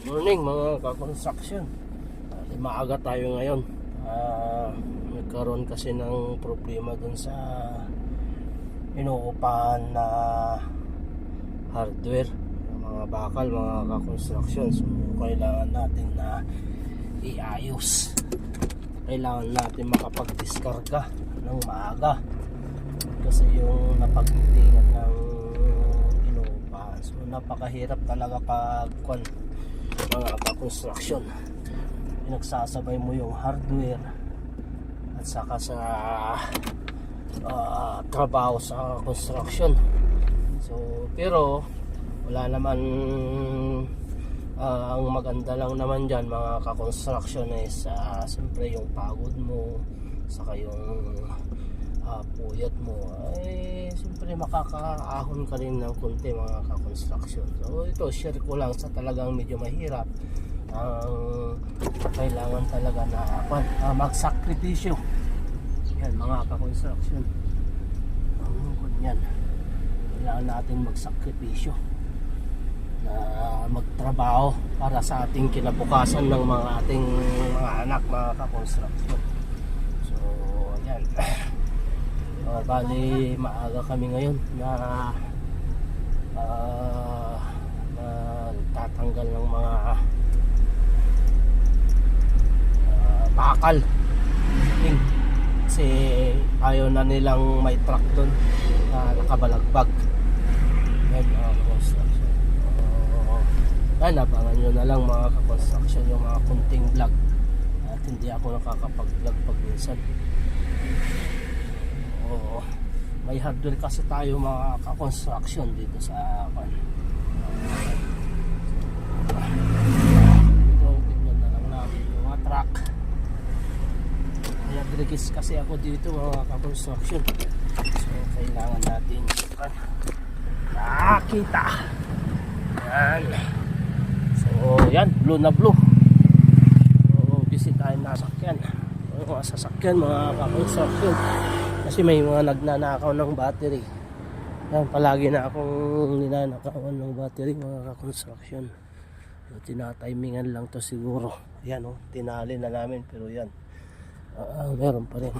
Morning mga ka-construction. Maaga tayo ngayon. Nagkaroon kasi ng problema dun sa inuupahan na hardware, mga bakal, mga ka-construction. So kailangan natin na iayos. Kailangan natin makapag-diskarga ng maaga kasi yung napagtingan ng inuupahan. So napakahirap talaga pag mga ka-construction, pinagsasabay mo yung hardware at saka sa trabaho sa construction. So pero wala naman, ang maganda lang naman dyan mga ka-construction is siyempre yung pagod mo saka yung puyat mo ay siyempre makakaahon ka rin ng konti mga ka-construction. So ito share ko lang sa talagang medyo mahirap, kailangan talaga na magsakripisyo yan mga ka-construction. Yan, kailangan natin magsakripisyo na magtrabaho para sa ating kinabukasan ng mga ating mga anak mga ka-construction. So yan. Bali maaga kami ngayon na tatanggal ng mga bakal kasi ayaw na nilang may truck doon na nakabalagbag. Yan mga ka-construction. Yan, abangan nyo na lang mga ka-construction yung mga kunting vlog at hindi ako nakakapag-vlog pag minsan. May hardware kasi tayo mga ka-construction dito sa ito, tignan na lang namin yung mga truck. May aggregates kasi ako dito mga ka-construction. So kailangan natin nakita yan. So yan, blue na blue. So busy tayo na sasakyan, mga sasakyan mga ka-construction kasi may mga nagnanakaw ng battery. Yan, palagi na akong ninanakawan ng battery mga ka-construction. So, tinatimingan lang to siguro. Yan tinali na namin pero yan meron pa rin.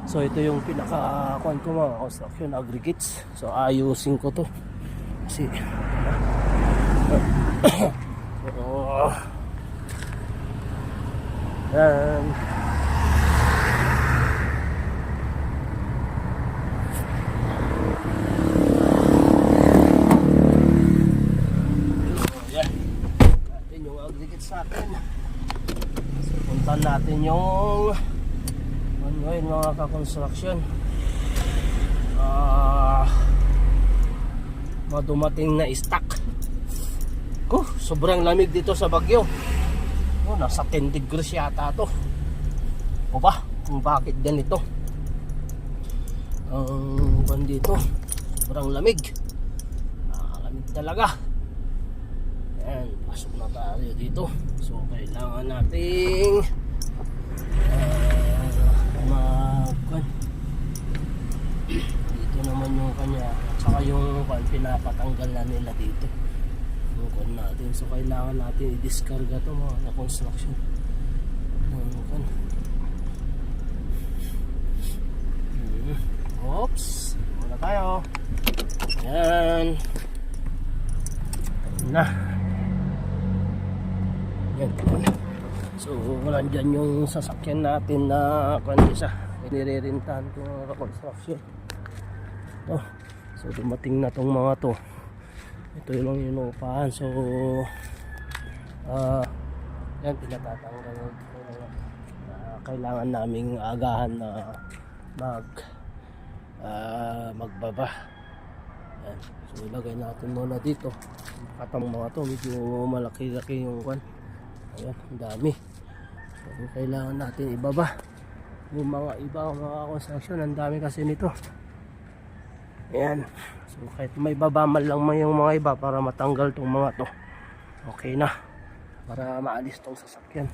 So ito yung pinaka-kuan ko mga construction aggregates. So ayusin ko to kasi yan. Sa atin. So puntan natin yung ngayon mga ka-construction, madumating na stock. Sobrang lamig dito sa Baguio. Nasa 10 degrees yata to. O ba kung bakit ganito ang dito, sobrang lamig. Lamig talaga. Ayan, pasok na tayo dito. So kailangan nating dito naman yung kanya at saka yung pinapatanggal na nila dito yung natin. So kailangan natin i-discarga to mga construction. Oops, muna tayo. Ayan na. Yan. So nandyan yung sasakyan natin na kanisa nire-rentahan ko mga construction. So dumating na tong mga to. Ito yung inuupahan. So yan, pinatatanggal kailangan naming agahan na magbaba. Yan. So ilagay natin muna dito. Katang mga to medyo malaki-laki yung kwan. Ayan, ang dami. So kailangan natin ibaba yung mga iba mga construction. Ang dami kasi nito. Ayan. So kahit may babamal lang yung mga iba para matanggal tong mga to, okay na para maalis tong sasakyan.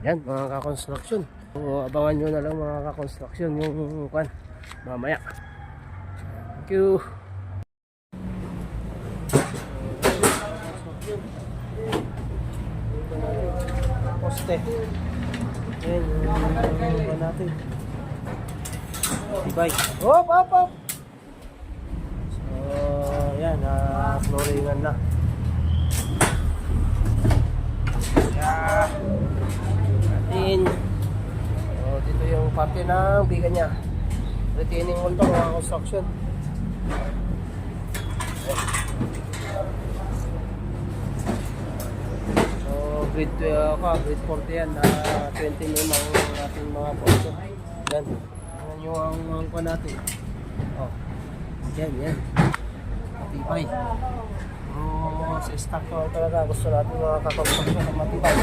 Ayan mga ka-construction. So abangan nyo na lang mga ka-construction yung kwan mamaya. Thank you. poste. Ayan, yung natin. Tibay. Hop, hop, hop! So, ayan, flooringan na. Yeah. Atin. So, dito yung parte ng biga niya. Retaining wall to, mga construction. So, grade 40 yan na 20 mm ang ating mga posto. Yan. Yan yung ang natin. Oh. Yan. Matibay. Sa structure talaga gusto natin mga kakonstruction ng matibay.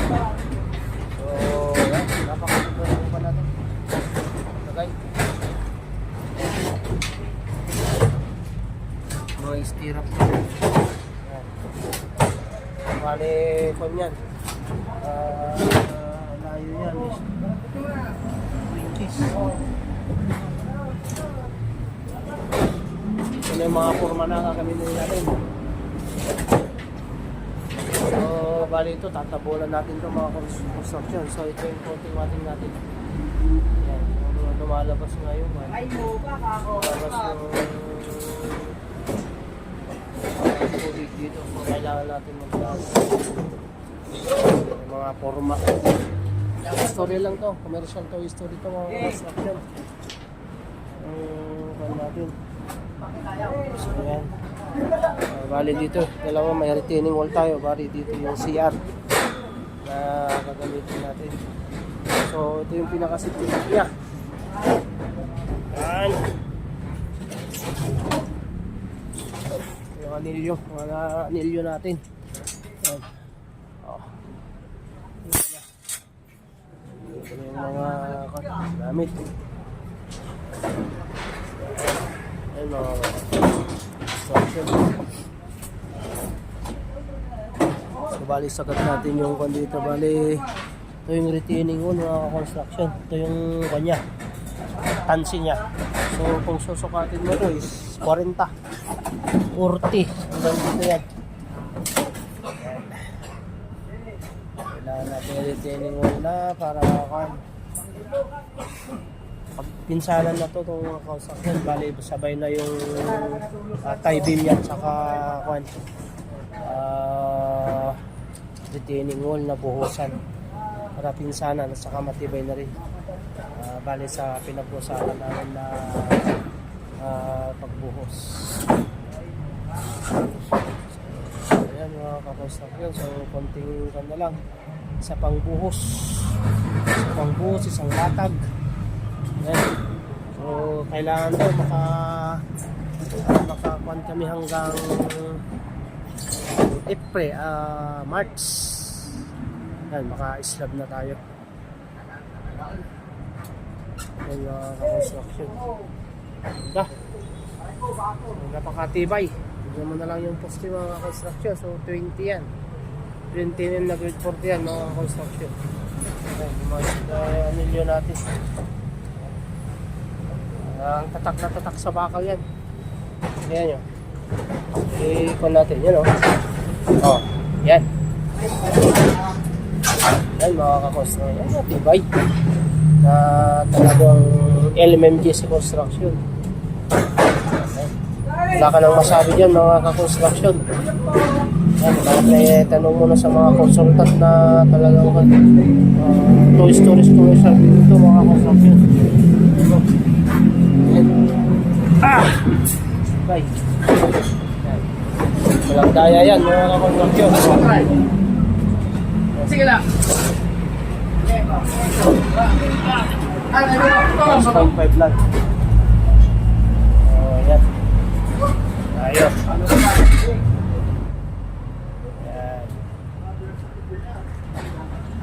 So, yan. Napakaganda yung natin. Okay. Mga istirap. Yan. Bale, kung yan. Layo yan is 2 inches. Ito na yung mga forma na kakamitin natin. So, bali ito, tatabunan natin ito mga construction. So, ito yung coating natin. Yan. Lumalabas ngayon. Lumalabas yung tubig dito. So, kailangan natin maglalas. Mga forma. Story lang to. Commercial to. Story to mga construction. Natin. So, yan. Bali dito. Dalawa may retaining wall tayo. Bali dito yung CR na gagamitin natin. So, ito yung pinaka-safety niya. Yan. Yung anilyo. Mga anilyo natin. Yan. Oh. Ito yung mga gamit. Ayan mga construction. So, bali sagat natin yung dito. Bali, ito yung retaining wall mga construction. Ito yung kanya. Tansi niya. So, kung susukatin mo ito is 40. 40. Hanggang dito yan. Kailangan natin yung retaining wall na para pinsanan na to itong mga construction. Bali, sabay na yung tie beam yan saka retaining wall na buhusan para pinsanan at saka matibay na rin. Bali sa pinagbusalan namin na pagbuhos. So, ayan mga kakonstruction. So, konting na lang. Isa pang buhos. Isang latag. Ayan. So, kailangan daw makakuan kami hanggang April, March. Ayan, maka-slab na tayo. Ayan mga construction. Ganda. Napakatibay. Tignan mo na lang yung poste mga construction. So 20 yan. 20 yan na grade 40 yan mga construction. Ayan, yung mga anilyo natin. Ang tatak na tatak sa bakal yan. Ayan yun. I-con natin. Yan o. Oh, yan. Yan mga construction. Yan matibay. Na talagang LMMG sa construction. Wala ka nang masabi dyan mga ka-construction. Tanong mo na sa mga consultant na talagang Toy Stories commercial dito mga construction. Okay. Walang daya yan mga ka-construction. Sige lang. 6.5 lang. Yan. Ayos. Yan.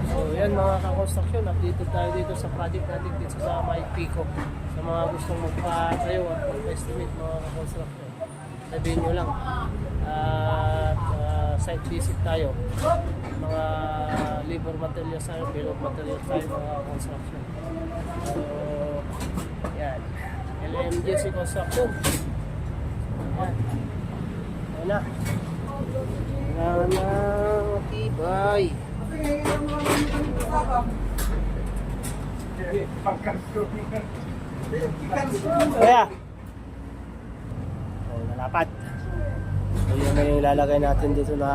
So yan mga ka-construction, updated tayo dito sa project natin dito sa Mike Pico. Sa mga gustong magpa-tayo at mag-estimate mga ka-construction, sabihin nyo lang. At site visit tayo. Mga labor materials tayo, bill of materials tayo mga construction. So yan. LMGC Construction. Ayan. Ayan na. Kailangan na matibay. Kaya. Oh, nalapat. So, yun na yung ilalagay natin dito na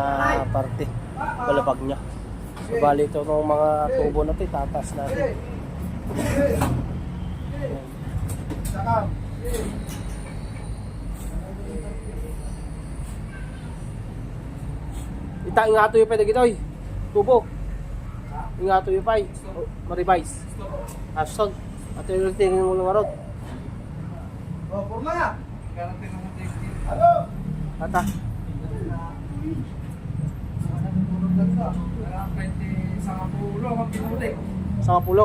parte. Palapag niya. So, bali ito ng mga tubo natin, tatas natin. Ita, ingato yung pwede gito, tubo. Ingato yung pay. Maribais. Aston. At yung tingin mo ng marot. Oh, purma! Garanti naman tayo. Ano? Ata. Sa pulo.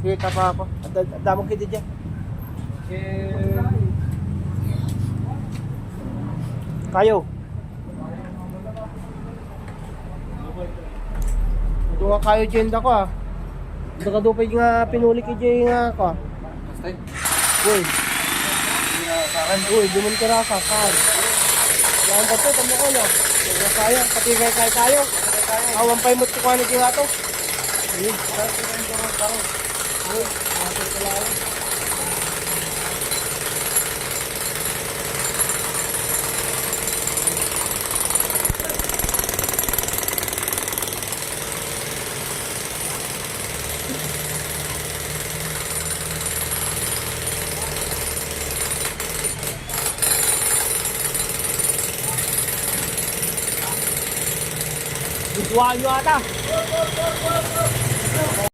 Sige, tapa ako. At damang kita dyan. Kayo. Ito nga kayo dyan ako ah. Ito ka dupay nga pinuli ka dyan nga ako ah. Uy. Uy, dumon ka rasa. Saan? Yan ba ito? Tamo ko no? Huwag tayo. Pati kaya tayo. Awan pa yung mutikuha ni King Ato. Uy. Uy. Masok ka lang. Butuan nyo ata.